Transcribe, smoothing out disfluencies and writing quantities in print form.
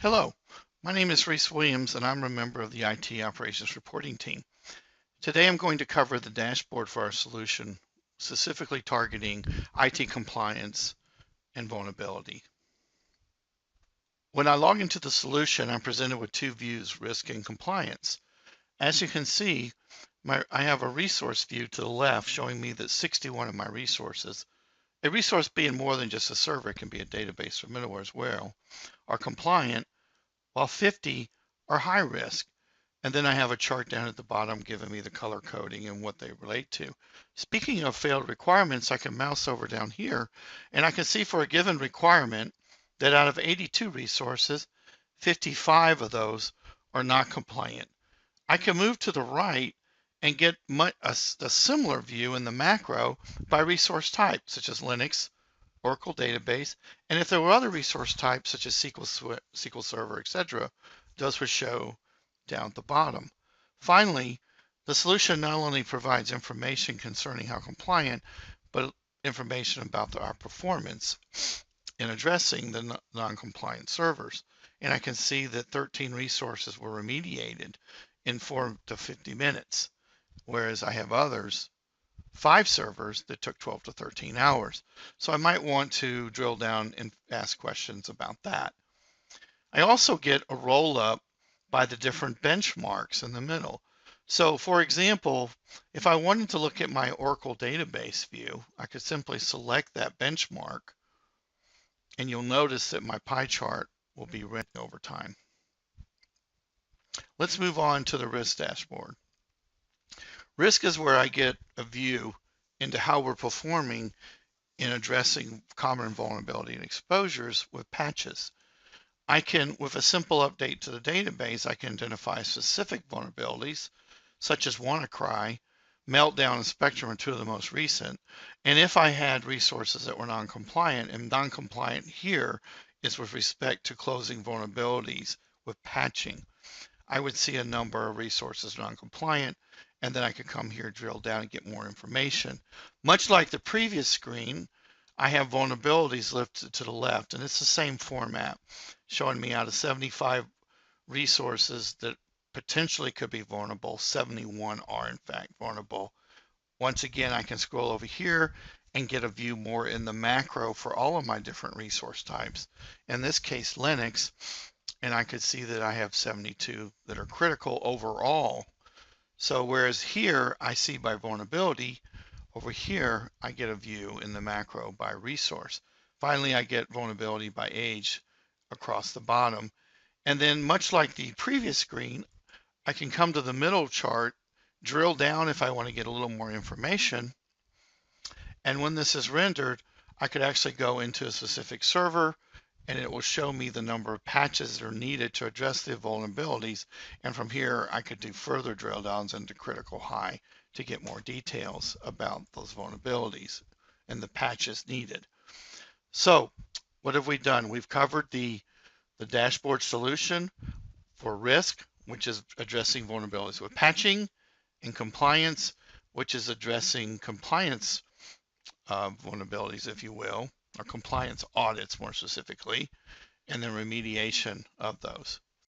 Hello, my name is Reese Williams and I'm a member of the IT Operations Reporting Team. Today I'm going to cover the dashboard for our solution, specifically targeting IT compliance and vulnerability. When I log into the solution, I'm presented with two views, risk and compliance. As you can see, I have a resource view to the left showing me that 61 of my resources, a resource being more than just a server, it can be a database or middleware as well, are compliant, while 50 are high risk. And then I have a chart down at the bottom giving me the color coding and what they relate to. Speaking of failed requirements, I can mouse over down here and I can see for a given requirement that out of 82 resources, 55 of those are not compliant. I can move to the right and get a similar view in the macro by resource type, such as Linux, Oracle database, and if there were other resource types such as SQL Server, etc., those would show down at the bottom. Finally, the solution not only provides information concerning how compliant, but information about our performance in addressing the non-compliant servers. And I can see that 13 resources were remediated in 4 to 50 minutes, whereas I have others 5 servers that took 12 to 13 hours. So I might want to drill down and ask questions about that. I also get a roll up by the different benchmarks in the middle. So for example, if I wanted to look at my Oracle database view, I could simply select that benchmark and you'll notice that my pie chart will be red over time. Let's move on to the risk dashboard. Risk is where I get a view into how we're performing in addressing common vulnerability and exposures with patches. I can, with a simple update to the database, I can identify specific vulnerabilities, such as WannaCry, Meltdown, and Spectrum are two of the most recent. And if I had resources that were non-compliant, and non-compliant here is with respect to closing vulnerabilities with patching, I would see a number of resources non-compliant, and then I could come here, drill down, and get more information. Much like the previous screen, I have vulnerabilities lifted to the left, and it's the same format, showing me out of 75 resources that potentially could be vulnerable, 71 are in fact vulnerable. Once again, I can scroll over here and get a view more in the macro for all of my different resource types. In this case, Linux, and I could see that I have 72 that are critical overall. So whereas here I see by vulnerability, over here I get a view in the macro by resource. Finally, I get vulnerability by age across the bottom. And then much like the previous screen, I can come to the middle chart, drill down if I want to get a little more information. And when this is rendered, I could actually go into a specific server and it will show me the number of patches that are needed to address the vulnerabilities. And from here, I could do further drill downs into critical high to get more details about those vulnerabilities and the patches needed. So what have we done? We've covered the dashboard solution for risk, which is addressing vulnerabilities with patching, and compliance, which is addressing compliance vulnerabilities, if you will, or compliance audits more specifically, and then remediation of those.